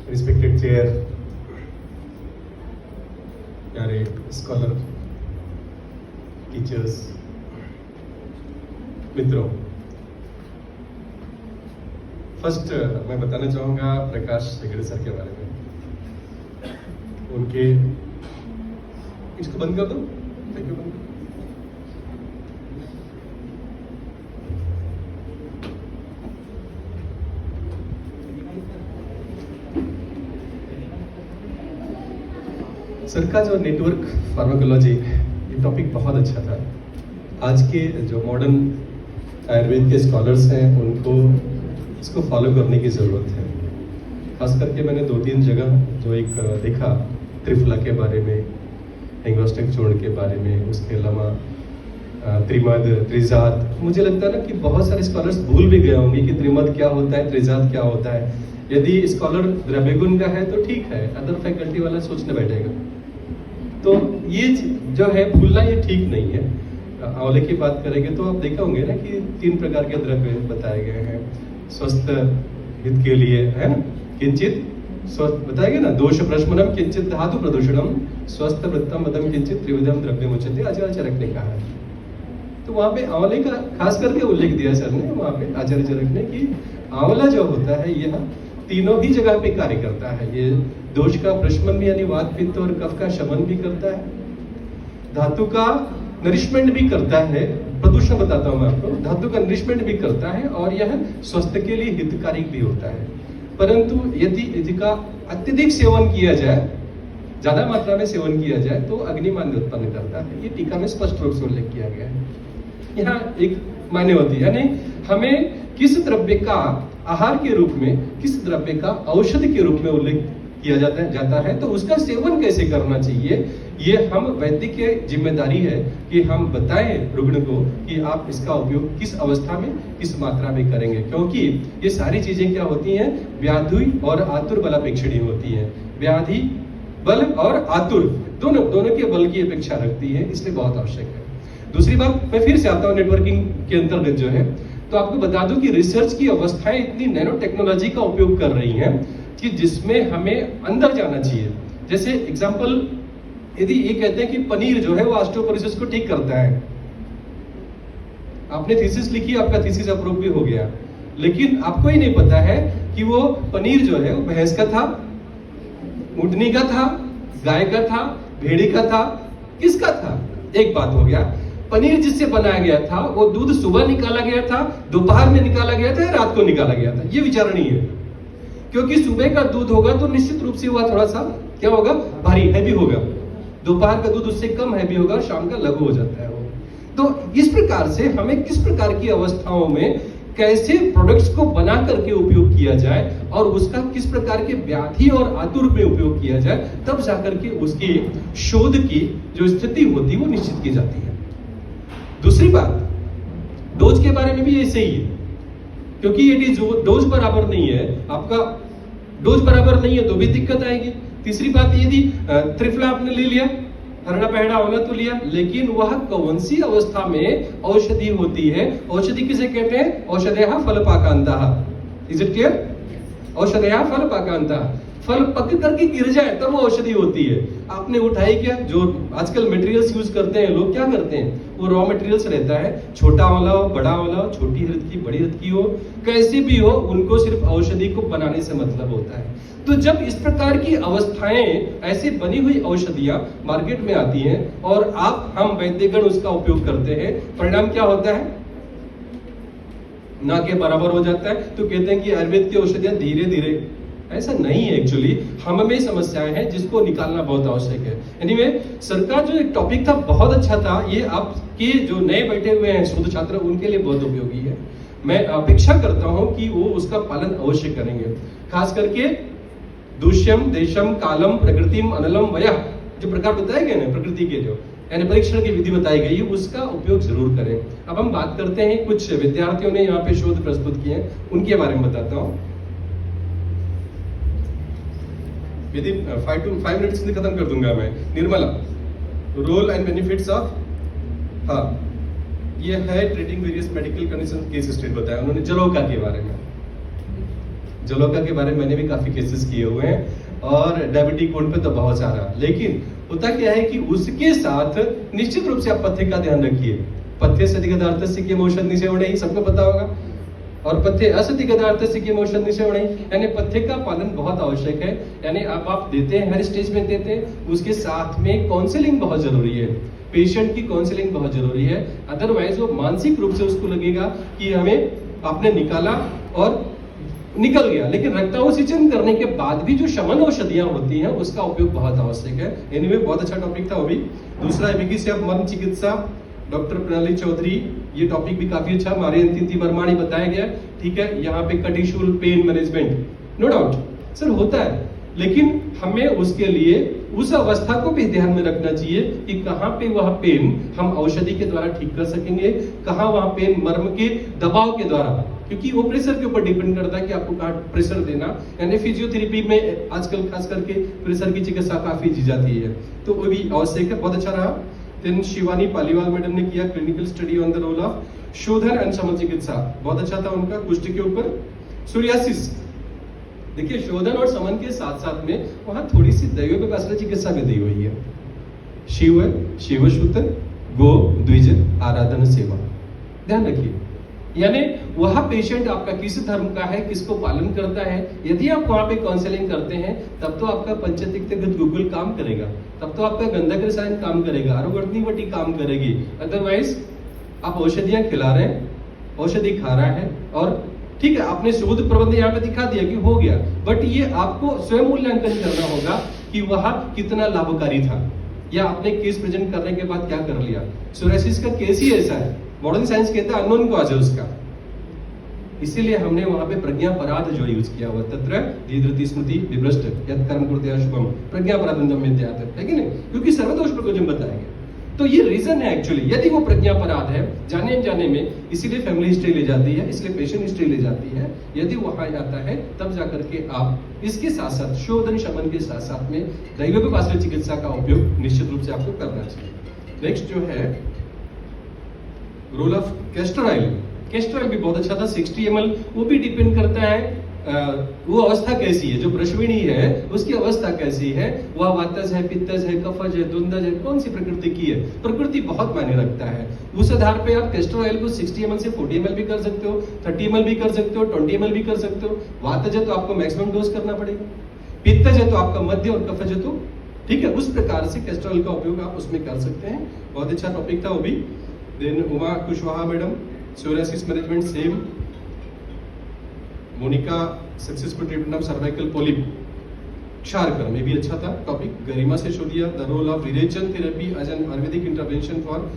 Respected chair, प्यारे scholar, teachers, मित्रों, first मैं बताना चाहूंगा प्रकाश हेगड़े सर के बारे में। उनके इसको बंद कर दो, थैंक यू, बंद कर। सर का जो नेटवर्क फार्माकोलॉजी, ये टॉपिक बहुत अच्छा था। आज के जो मॉडर्न आयुर्वेद के स्कॉलर्स हैं उनको इसको फॉलो करने की ज़रूरत है। खास करके मैंने 2-3 जगह जो एक देखा, त्रिफला के बारे में, एंग्लोस्टिक चूर्ण के बारे में, उसके अलावा त्रिमद, त्रिजात। मुझे लगता है ना कि बहुत सारे स्कॉलर्स भूल भी गए होंगे कि त्रिमद क्या होता है, त्रिजात क्या होता है। यदि स्कॉलर द्रव्यगुण का है तो ठीक है, अदर फैकल्टी वाला सोचने बैठेगा। तो ये जो है भूलना ये ठीक नहीं है। आंवले की बात करेंगे तो आप देखा होंगे ना कि 3 प्रकार के द्रव्य बताए गए हैं स्वस्थ हित के लिए, है ना। किंचित स्वस्थ बताया गया ना, दोष प्रशमनम, किंचित धातु प्रदूषणम, स्वस्थ वृत्तम मदम, किंचित त्रिविधम द्रव्य मुचते, आचार्य चरक ने कहा है। तो वहां पे आंवले का खास करके उल्लेख दिया सर ने वहां पे, आचार्य चरक ने, कि आंवला जो होता है यह तीनों ही जगह पे कार्य करता है। ये दोष का प्रशमन भी यानी वात, पित्त और कफ का शमन भी करता है, धातु का नरिशमेंट भी करता है, प्रदूषण बताता हूं मैं आपको, धातु का नरिशमेंट भी करता है, और यह स्वास्थ्य के लिए हितकारी भी होता है। परंतु यदि इसका अत्यधिक सेवन किया जाए, ज्यादा मात्रा में सेवन किया जाए तो अग्निमान्य उत्पन्न करता है। ये टीका में स्पष्ट रूप से उल्लेख किया गया है। यहाँ एक मान्य होती है, यानी हमें किस द्रव्य का आहार के रूप में, किस द्रव्य का औषधि के रूप में उल्लेख किया जाता है तो उसका सेवन कैसे करना चाहिए, ये हम वैद्य की जिम्मेदारी है कि हम बताएं रुग्ण को कि आप इसका उपयोग किस अवस्था में, किस मात्रा में करेंगे। क्योंकि ये सारी चीजें क्या होती हैं, व्याधि और आतुर बलापेक्षिणी होती हैं। व्याधि बल और आतुर दोनों के बल की अपेक्षा रखती है, इसलिए बहुत आवश्यक है। दूसरी बात, मैं फिर से आता हूँ नेटवर्किंग के अंतर्गत जो है, तो आपको बता दूं कि रिसर्च की अवस्थाएं इतनी नैनो टेक्नोलॉजी का उपयोग कर रही हैं कि जिसमें हमें अंदर जाना चाहिए। जैसे एग्जांपल, यदि ये कहते हैं कि पनीर जो है वो ऑस्टियोपोरोसिस को ठीक करता है, आपने थीसिस लिखी, आपका थीसिस अप्रूव भी हो गया, लेकिन आपको ही नहीं पता है कि वो पनीर जो है वो भैंस का था, ऊंटनी का था, गाय का था, भेड़ी का था, किसका था। एक बात हो गया। पनीर जिससे बनाया गया था वो दूध सुबह निकाला गया था, दोपहर में निकाला गया था, रात को निकाला गया था, ये विचारणीय है। क्योंकि सुबह का दूध होगा तो निश्चित रूप से वह थोड़ा सा क्या होगा, भारी हैवी होगा, दोपहर का दूध उससे कम हैवी होगा, शाम का लघु हो जाता है वो। तो इस प्रकार से हमें किस प्रकार की अवस्थाओं में कैसे प्रोडक्ट्स को बना करके उपयोग किया जाए और उसका किस प्रकार के व्याधि और आतुर में उपयोग किया जाए, तब जाकर के उसकी शोध की जो स्थिति होती है वो निश्चित की जाती है। दूसरी बात, डोज के बारे में भी ऐसे ही है, क्योंकि यदि डोज बराबर नहीं है, आपका डोज बराबर नहीं है तो भी दिक्कत आएगी। तीसरी बात, यदि त्रिफला आपने ले लिया, हरड़ा पहड़ा होना तो लिया, लेकिन वह कौन सी अवस्था में औषधि होती है, औषधि किसे कहते हैं, औषधयः फलपाकांतः। Is it clear? औषधयः फलपाकांतः, फल पक करके गिर जाए तब वो औषधि होती है। आपने उठाई क्या, जो आजकल मटेरियल्स यूज करते हैं लोग, क्या करते हैं, वो रॉ मटेरियल्स रहता है, छोटा वाला हो, बड़ा वाला हो, छोटी हृद की, बड़ी हृद की हो, कैसी भी हो, उनको सिर्फ औषधि को बनाने से मतलब होता है। तो जब इस प्रकार की अवस्थाएं, ऐसी बनी हुई औषधियां मार्केट में आती हैं और हम वैद्यगण उसका उपयोग करते हैं, परिणाम क्या होता है, ना के बराबर हो जाता है। तो कहते हैं कि आयुर्वेद की औषधियां धीरे धीरे, ऐसा नहीं है। एक्चुअली हम में समस्याएं हैं जिसको निकालना बहुत आवश्यक है। एनीवे, सर का जो एक टॉपिक था बहुत अच्छा था, ये आपके जो नए बैठे हुए हैं शोध छात्र उनके लिए बहुत उपयोगी है। मैं अपेक्षा करता हूं कि वो उसका पालन अवश्य करेंगे। खास करके दूष्यम, देशम, कालम, प्रकृतिम, अनलम, वयः, जो प्रकार बताए गए ना प्रकृति के, जो यानी परीक्षण की विधि बताई गई है, उसका उपयोग जरूर करें। अब हम बात करते हैं, कुछ विद्यार्थियों ने यहाँ पे शोध प्रस्तुत किए हैं, उनके बारे में बताता हूँ। यदि 5 मिनट्स में खत्म कर दूंगा मैं। Nirmala, role and benefits of, हाँ, ये है treating various medical condition case study बताया उन्होंने जलोका के बारे में। जलोका के बारे में मैंने भी काफी केसेस किए हुए हैं और डायबिटिक कोड पे तो बहुत सारा। लेकिन होता क्या है कि उसके साथ निश्चित रूप से आप पथ्य का ध्यान रखिए। पथ्य सति गदार्थस्य की मोशन निषेवणे सबको पता होगा, और पथ्य असति गदार्थस्य की मोशन निषेवणे, यानी पथ्य का पालन बहुत आवश्यक है। यानी आप देते हैं, हर स्टेज में देते हैं, उसके साथ में काउंसलिंग बहुत जरूरी है, पेशेंट की काउंसलिंग बहुत जरूरी है। अदरवाइज वो मानसिक रूप से उसको लगेगा कि हमें आपने निकाला और निकल गया, लेकिन रक्तावसिचन करने के बाद भी जो शमन औषधियां होती हैं उसका उपयोग बहुत आवश्यक है। एनीवे बहुत अच्छा टॉपिक था वो भी। दूसरा एबिकिस मर्म चिकित्सा, डॉक्टर प्रणाली चौधरी, ये टॉपिक भी काफी अच्छा हमारे अंतिम वर्माणी बताया गया। ठीक है, यहाँ पे कटिशूल pain management, no doubt sir होता है, लेकिन हमें उसके लिए उस अवस्था को भी ध्यान में रखना चाहिए कि कहाँ पे वह पेन हम औषधि के द्वारा ठीक कर सकेंगे, कहाँ वह पेन मर्म के दबाव के द्वारा, क्योंकि वो प्रेशर के ऊपर डिपेंड करता है कि आपको कहाँ प्रेशर देना। यानी फिजियोथेरेपी में आजकल खास करके प्रेशर की चिकित्सा काफी की जाती है, तो वो भी आवश्यक है। बहुत अच्छा रहा। देन शिवानी पालीवाल मैडम ने किया clinical study on the role of शोधन एंड शमन चिकित्सा, बहुत अच्छा था उनका कुष्ठ के ऊपर। सोरियासिस, देखिए शोधन और शमन के साथ साथ में वहां थोड़ी सी दैव चिकित्सा भी दी हुई है। शिव शिवशुत गो द्विज आराधन सेवा, ध्यान रखिए। यानी वह पेशेंट आपका किस धर्म का है, किसको पालन करता है, यदि आप वहां पे काउंसलिंग करते हैं तब तो आपका पंचतिक्तगत गुगुल काम करेगा, तब तो आपका गंधक रसायन काम करेगा, आरोग्यवटी काम करेगी। अदरवाइज आप औषधियां खिला रहे हैं, औषधि खा रहा है और ठीक है आपने शोध प्रबंध यहाँ पे दिखा दिया कि हो गया, बट ये आपको स्वयं मूल्यांकन करना होगा कि वह कितना लाभकारी था, या आपने केस प्रेजेंट करने के बाद क्या कर लिया। सोरियासिस का केस ही ऐसा है, मॉडर्न साइंस कहता है अननोन कॉज है उसका, इसीलिए हमने वहां पे प्रज्ञापराध जो यूज किया हुआ, तत्र धीधृति स्मृति विभ्रष्ट यत् कर्म कुरुते अशुभम प्रज्ञापराधम विद्यात्, है कि नहीं, क्योंकि सर्वदोष प्रकोजम बताएंगे। तो ये रीजन है एक्चुअली, यदि वो प्रज्ञापराध है जाने अनजाने में, इसीलिए फैमिली हिस्ट्री ले जाती है, इसलिए पेशेंट हिस्ट्री ले जाती है। यदि वहां आता है तब जाकर के आप इसके साथ साथ शोधन शमन के साथ साथ में दैवोपाश्रित चिकित्सा का उपयोग निश्चित रूप से आपको करना चाहिए। नेक्स्ट जो है role of castor oil, castor oil भी बहुत अच्छा था, 60 ml। वो भी डिपेंड करता है वो अवस्था कैसी है, जो प्रश्विनी है उसकी अवस्था कैसी है, वह वातज है, पित्तज है, कफज है, दुंदज है, कौन सी प्रकृति की है, प्रकृति बहुत मायने रखता है। उस आधार पे आप कैस्टर ऑयल को 60 ml से 40 ml भी कर सकते हो, 30 ml भी कर सकते हो, 20 ml भी कर सकते हो। वातज है तो आपको मैक्सिमम डोज करना पड़ेगा, पित्तज है तो आपका मध्य और कफज है तो ठीक है, उस प्रकार से कैस्टर ऑयल का उपयोग आप उसमें कर सकते हैं। बहुत अच्छा टॉपिक था वो भी। Then Uma Kushwaha madam, psoriasis management same. Monika successful treatment of cervical polyp, क्षारकर में भी अच्छा था topic. Garima Sisodia, the role of virechan therapy as an Ayurvedic intervention for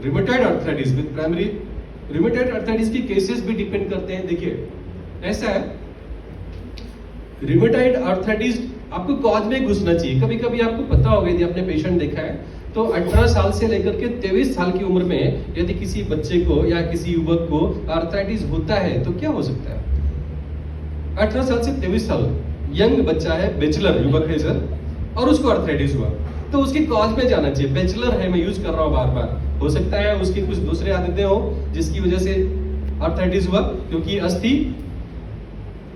rheumatoid arthritis with primary rheumatoid arthritis की केसेस भी डिपेंड करते हैं। देखिए ऐसा है, रिमेटॉइड आर्थराइटिस आपको कॉज में घुसना चाहिए। कभी कभी आपको पता होगा, यदि आपने पेशेंट देखा है तो 18 साल से लेकर के 23 साल की उम्र में यदि किसी बच्चे को या किसी युवक को आर्थराइटिस होता है तो क्या हो सकता है। 18 साल से 23 साल यंग बच्चा है, बैचलर युवक है सर, और उसको आर्थराइटिस हुआ तो उसकी कॉज में जाना चाहिए। बैचलर है, मैं यूज कर रहा हूँ बार बार, हो सकता है उसकी कुछ दूसरे आदतें हो जिसकी वजह से आर्थराइटिस हुआ, क्योंकि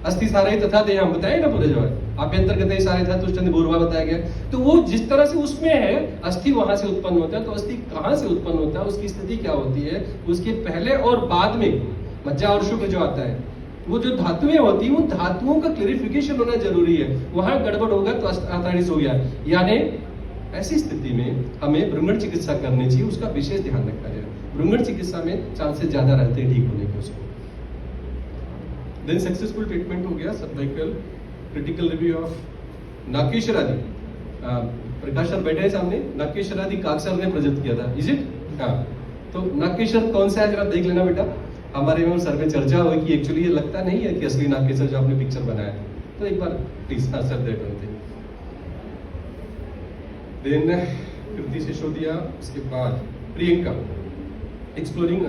अस्थि सारे तथा देह हम बताए ना पूरे जवाब, आभ्यंतरगत सारे था तुष्टंत पूर्वा बताया गया। तो वो जिस तरह से उसमें है, अस्थि वहां से उत्पन्न होता है, तो अस्थि कहां से उत्पन्न होता है, उसकी स्थिति क्या होती है, उसके पहले और बाद में मज्जा और शुक्र जो आता है, वो जो धातुएं होती है, वो धातुओं का क्लेरिफिकेशन होना जरूरी है। वहां गड़बड़ होगा तो आर्थराइटिस हो गया। यानी ऐसी स्थिति में हमें भ्रूण चिकित्सा करनी चाहिए, उसका विशेष ध्यान रखना चाहिए। भ्रूण चिकित्सा में चांसेस ज्यादा रहते हैं ठीक होने के उसको। देन सक्सेसफुल ट्रीटमेंट हो गया सर्वाइकल, क्रिटिकल रिव्यू ऑफ नाकेशरादि। प्रकाश सर बैठे हैं सामने, नाकेशरादि काकसर ने प्रेजेंट किया था, इज इट? हाँ, तो नाकेशर कौन सा है जरा देख लेना बेटा। हमारे में सर में चर्चा हुई कि एक्चुअली ये लगता नहीं है कि असली नाकेशर जो आपने पिक्चर बनाया था, तो एक बार प्लीज हाँ सर देख लेते हैं। देन कृति सिसोदिया, इसके बाद Priyanka exploring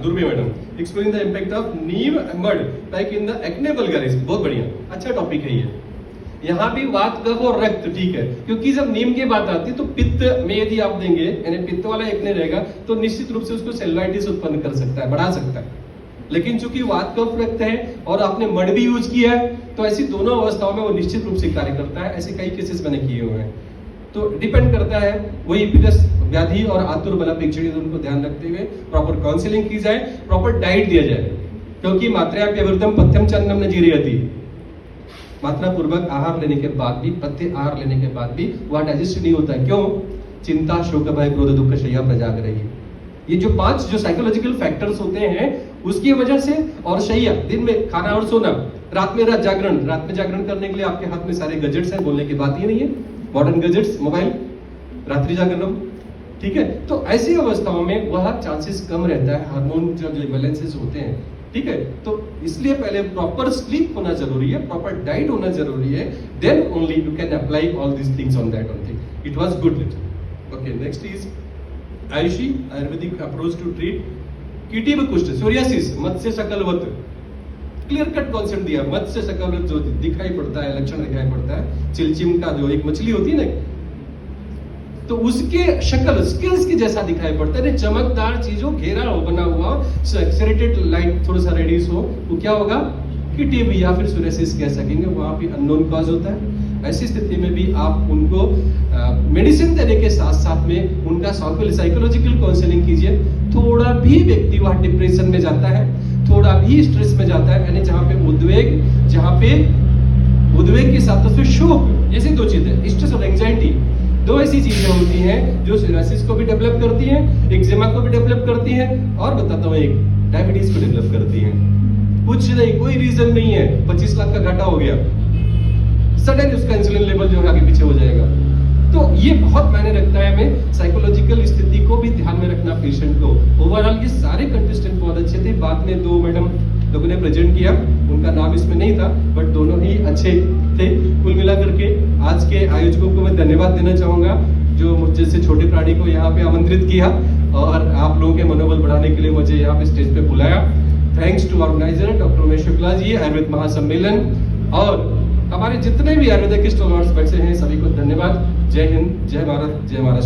Durbe madam exploring the impact of neem mud pack in the acne vulgaris, बहुत बढ़िया अच्छा टॉपिक है ये। यहाँ भी वात कफ और रक्त ठीक है, क्योंकि जब नीम की बात आती है तो पित्त में यदि आप देंगे, यानी पित्त वाला एक्ने रहेगा तो निश्चित रूप से उसको सेलुलाइटिस उत्पन्न कर सकता है, बढ़ा सकता है। लेकिन चूंकि वात कफ रक्त है और आपने मड भी यूज किया है, तो ऐसी दोनों अवस्थाओं में वो निश्चित रूप से कार्य करता है। ऐसे कई केसेस मैंने किए हुए हैं। तो डिपेंड करता है, वही पीडस व्याधि और आतुर बला पीक्षित उनको ध्यान रखते हुए प्रॉपर काउंसलिंग की जाए, प्रॉपर डाइट दिया जाए, क्योंकि मात्रा व्यवृद्धम पथ्यम चन्नम न जीरयति। मात्रा पूर्वक आहार लेने के बाद भी, पथ्य आहार लेने के बाद भी वह डाइजेस्ट नहीं होता है। क्यों? चिंता, शोक, भय, क्रोध, दुख, शय्या प्रजाग रही। ये जो 5 जो साइकोलॉजिकल फैक्टर्स होते हैं उसकी वजह से, और शय्या दिन में खाना और सोना, रात में जागरण, रात में जागरण करने के लिए आपके हाथ में सारे गैजेट्स हैं, बोलने की बात ही नहीं है, मॉडर्न गैजेट्स, मोबाइल, रात्रि जागरण, ठीक है। तो ऐसी अवस्थाओं में वह चांसेस कम रहता है, हार्मोन जो इम्बैलेंसेस होते हैं, ठीक है। तो इसलिए पहले प्रॉपर स्लीप होना जरूरी है, प्रॉपर डाइट होना जरूरी है, then only you can apply all these things on that only. It was good. Okay, next is Ayushi Ayurvedic approach to treat कीटिव कुष्ठ सोरियासिस, मत्स्य शकलवत। क्लियर कट कॉन्सेप्ट दिया, मत्स्य शकलवत जो दिखाई पड़ता है, लक्षण दिखाई पड़ता है, चिलचिम का जो एक मछली होती है ना, तो उसके शक्ल स्किल्स की जैसा दिखाई पड़ता है, चमकदार चीजों घेरा हो बना हुआ, सेरेटेड लाइट थोड़ा सा रेडियस हो, वो क्या होगा? कीटिव या फिर सोरियासिस कह सकेंगे। वहां पे अननोन कॉज होता है। ऐसी स्थिति में भी आप उनको मेडिसिन देने के साथ साथ में उनका साइकोलॉजिकल काउंसलिंग कीजिए। थोड़ा भी व्यक्ति वहां डिप्रेशन में जाता है, थोड़ा भी स्ट्रेस में जाता है, यानी जहां पे उद्वेग के साथ साथ शोक, ऐसी 2 चीजें, स्ट्रेस और एंजाइटी, 2 ऐसी चीजें होती हैं जो सोरियासिस को भी डेवलप करती हैं, एक्जिमा को भी डेवलप करती हैं, और बताता हूं एक डायबिटीज को डेवलप करती हैं। कुछ नहीं, कोई रीजन नहीं है, 25 लाख का घाटा हो गया, सडन उसका इंसुलिन लेवल जो है आगे पीछे हो जाएगा। तो ये बहुत मायने रखता है हमें साइकोलॉजिकल स्थिति को भी ध्यान में रखना पेशेंट को। ओवरऑल ये सारे कंटेस्टेंट बहुत अच्छे थे। बाद में 2 मैडम लोगों ने प्रेजेंट किया, उनका नाम इसमें नहीं था, बट दोनों ही अच्छे थे। कुल मिलाकर के आज के आयोजकों को मैं धन्यवाद देना चाहूंगा, जो मुझ जैसे छोटे प्राणी को यहाँ पे आमंत्रित किया और आप लोगों के मनोबल बढ़ाने के लिए मुझे यहाँ पे स्टेज पे बुलाया। Thanks to organiser doctor Umesh Shukla ji, Ayurveda महासम्मेलन, और हमारे जितने भी आयुर्वेदिक स्टॉलर्स बैठे हैं सभी को धन्यवाद। जय हिंद, जय भारत, जय महाराष्ट्र।